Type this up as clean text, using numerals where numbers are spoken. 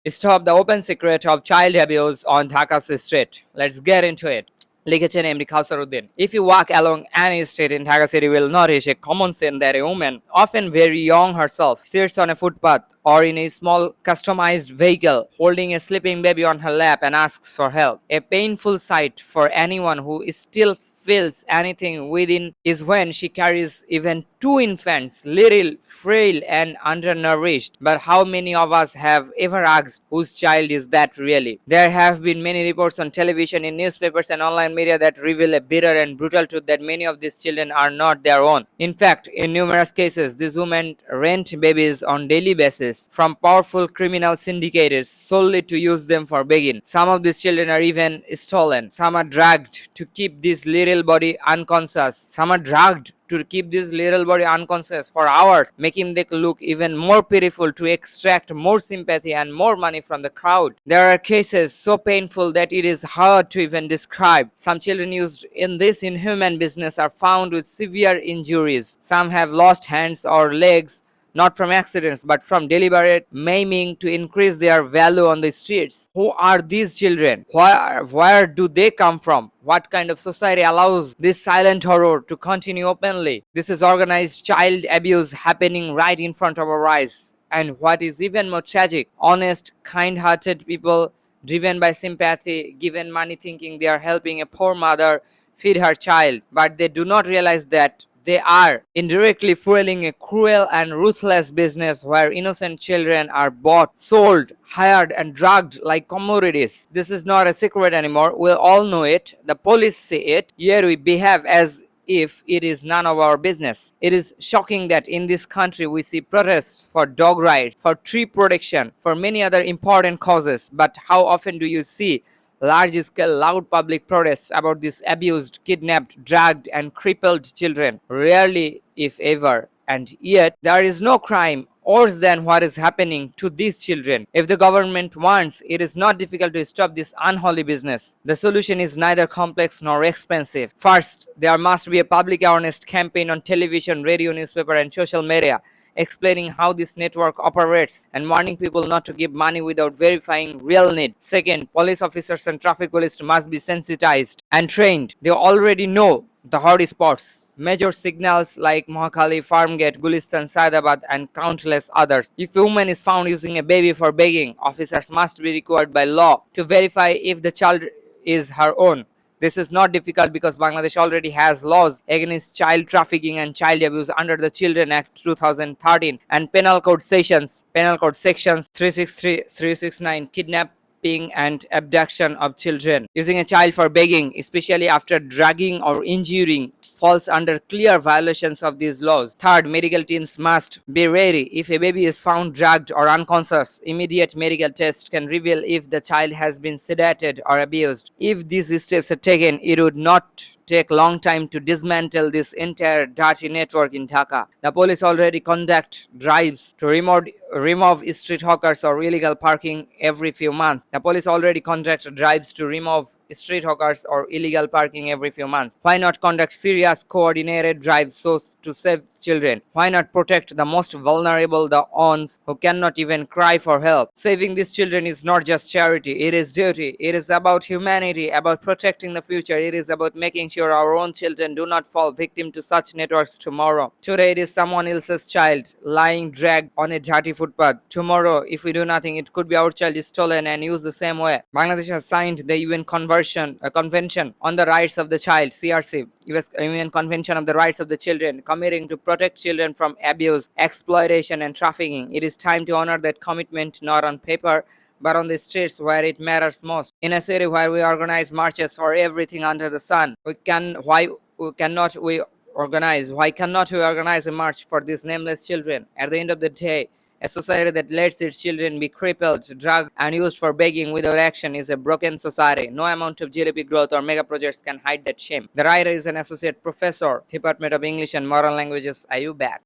Stop the open secret of child abuse on Dhaka's street. Let's get into it. লিখেছেন MD খাউসারউদ্দিন. If you walk along any street in Dhaka city, you will notice a common scene that a woman, often very young herself, sits on a footpath or in a small customized vehicle, holding a sleeping baby on her lap and asks for help. A painful sight for anyone who is still feels anything within is when she carries even two infants, little, frail, and undernourished. But how many of us have ever asked whose child is that really? There have been many reports on television, in newspapers, and online media that reveal a bitter and brutal truth that many of these children are not their own. In fact, in numerous cases, these women rent babies on daily basis from powerful criminal syndicators solely to use them for begging. Some of these children are even stolen. Some are dragged to keep this little body unconscious. Some are dragged to keep this little body unconscious for hours, making them look even more pitiful to extract more sympathy and more money from the crowd. There are cases so painful that it is hard to even describe. Some children used in this inhuman business are found with severe injuries. Some have lost hands or legs, not from accidents but from deliberate maiming to increase their value on the streets. Who are these children? Where do they come from? What kind of society allows this silent horror to continue openly? This is organized child abuse happening right in front of our eyes. And what is even more tragic, honest, kind hearted people, driven by sympathy, given money thinking they are helping a poor mother feed her child, but they do not realize that they are indirectly fueling a cruel and ruthless business where innocent children are bought, sold, hired, and drugged like commodities. This is not a secret anymore. We all know it. The police see it. Yet we behave as if it is none of our business. It is shocking that in this country we see protests for dog rights, for tree protection, for many other important causes. But how often do you see large-scale loud public protests about these abused, kidnapped, dragged, and crippled children? Rarely, if ever. And yet, there is no crime worse than what is happening to these children. If the government wants, it is not difficult to stop this unholy business. The solution is neither complex nor expensive. First, there must be a public awareness campaign on television, radio, newspaper, and social media, explaining how this network operates and warning people not to give money without verifying real need. Second, police officers and traffic police must be sensitized and trained. They already know the hot spots, major signals like Mohakali, Farmgate, Gulistan, Saidabad, and countless others. If a woman is found using a baby for begging, officers must be required by law to verify if the child is her own. This is not difficult because Bangladesh already has laws against child trafficking and child abuse under the Children Act 2013 and Penal Code sections 363, 369, kidnapping and abduction of children. Using a child for begging, especially after drugging or injuring, falls under clear violations of these laws. Third, medical teams must be ready. If a baby is found drugged or unconscious, immediate medical tests can reveal if the child has been sedated or abused. If these steps are taken, it would not take long time to dismantle this entire dirty network in Dhaka. The police already conduct drives to remove street hawkers or illegal parking every few months. The police already conduct drives to remove street hawkers or illegal parking every few months. Why not conduct serious coordinated drives so to save children? Why not protect the most vulnerable, the ones who cannot even cry for help? Saving these children is not just charity, it is duty. It is about humanity, about protecting the future. It is about making sure our own children do not fall victim to such networks tomorrow. Today it is someone else's child lying dragged on a dirty footpath. Tomorrow, if we do nothing, it could be our child is stolen and used the same way. Bangladesh has signed the UN Convention on the Rights of the Child, CRC, UN Convention of the Rights of the Children, committing to protect children from abuse, exploitation, and trafficking. It is time to honor that commitment not on paper but on the streets where it matters most. In a city where we organize marches for everything under the sun, why cannot we organize a march for these nameless children? At the end of the day, a society that lets its children be crippled, drugged, and used for begging without action is a broken society. No amount of GDP growth or mega projects can hide that shame. The writer is an associate professor, Department of English and Modern Languages, IU back.